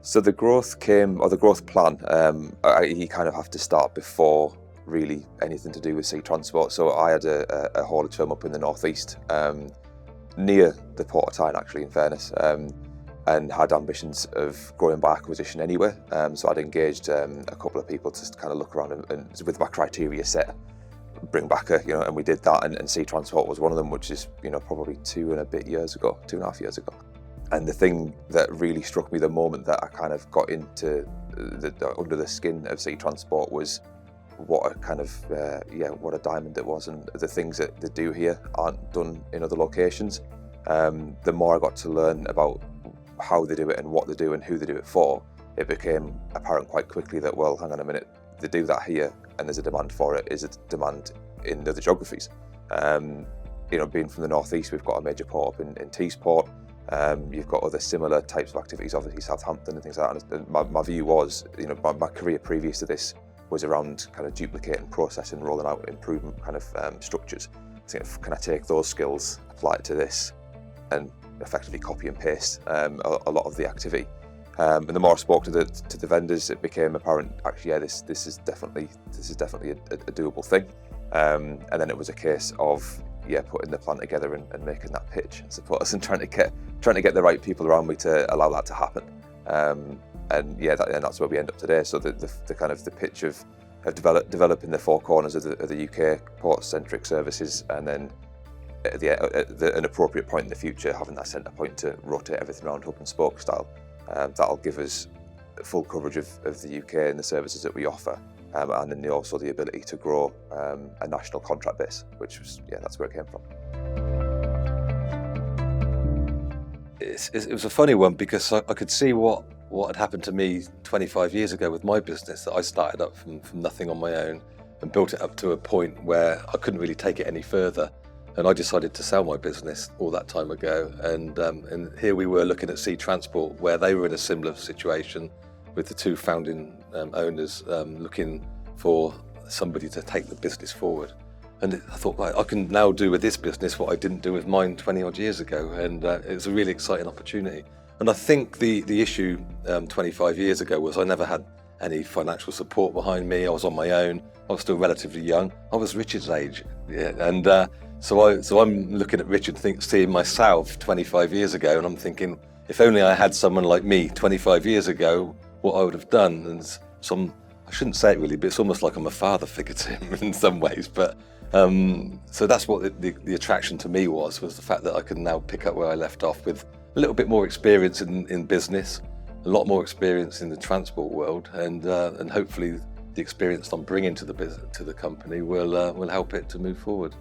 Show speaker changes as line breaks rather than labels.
So the growth came, or the growth plan, you kind of have to start before really anything to do with sea transport. So I had a haulage firm up in the northeast, near the Port of Tyne actually, in fairness, and had ambitions of growing by acquisition anyway. So I'd engaged a couple of people to kind of look around and with my criteria set, bring back and we did that, and sea transport was one of them, which is probably 2.5 years ago. And the thing that really struck me the moment that I kind of got into under the skin of sea transport was what a kind of what a diamond it was, and the things that they do here aren't done in other locations. The more I got to learn about how they do it and what they do and who they do it for, it became apparent quite quickly that, well, hang on a minute, they do that here and there's a demand for it. Is it demand in the other geographies? Being from the northeast, we've got a major port up in Teesport. You've got other similar types of activities, obviously Southampton and things like that. And my view was, my career previous to this was around kind of duplicating process and rolling out improvement kind of structures. So can I take those skills, apply it to this, and effectively copy and paste a lot of the activity? And the more I spoke to the vendors, it became apparent, actually, yeah, this is definitely a doable thing. And then it was a case of putting the plan together and making that pitch, I suppose, and trying to get the right people around me to allow that to happen. And that's where we end up today. So the kind of the pitch of developing the four corners of the UK port-centric services, and then at an appropriate point in the future, having that centre point to rotate everything around hub and spoke style. That'll give us full coverage of the UK and the services that we offer, and then also the ability to grow a national contract base, which was, that's where it came from.
It was a funny one, because I could see what had happened to me 25 years ago with my business, that I started up from nothing on my own and built it up to a point where I couldn't really take it any further. And I decided to sell my business all that time ago. And here we were looking at Sea Transport, where they were in a similar situation with the two founding owners looking for somebody to take the business forward. And I thought, right, I can now do with this business what I didn't do with mine 20 odd years ago. And it was a really exciting opportunity. And I think the issue 25 years ago was I never had any financial support behind me. I was on my own. I was still relatively young. I was Richard's age. And so I'm looking at Richard, seeing myself 25 years ago, and I'm thinking, if only I had someone like me 25 years ago, what I would have done. And I shouldn't say it really, but it's almost like I'm a father figure to him in some ways. But so that's what the attraction to me was the fact that I could now pick up where I left off with a little bit more experience in business, a lot more experience in the transport world, and hopefully the experience I'm bringing to the company will help it to move forward.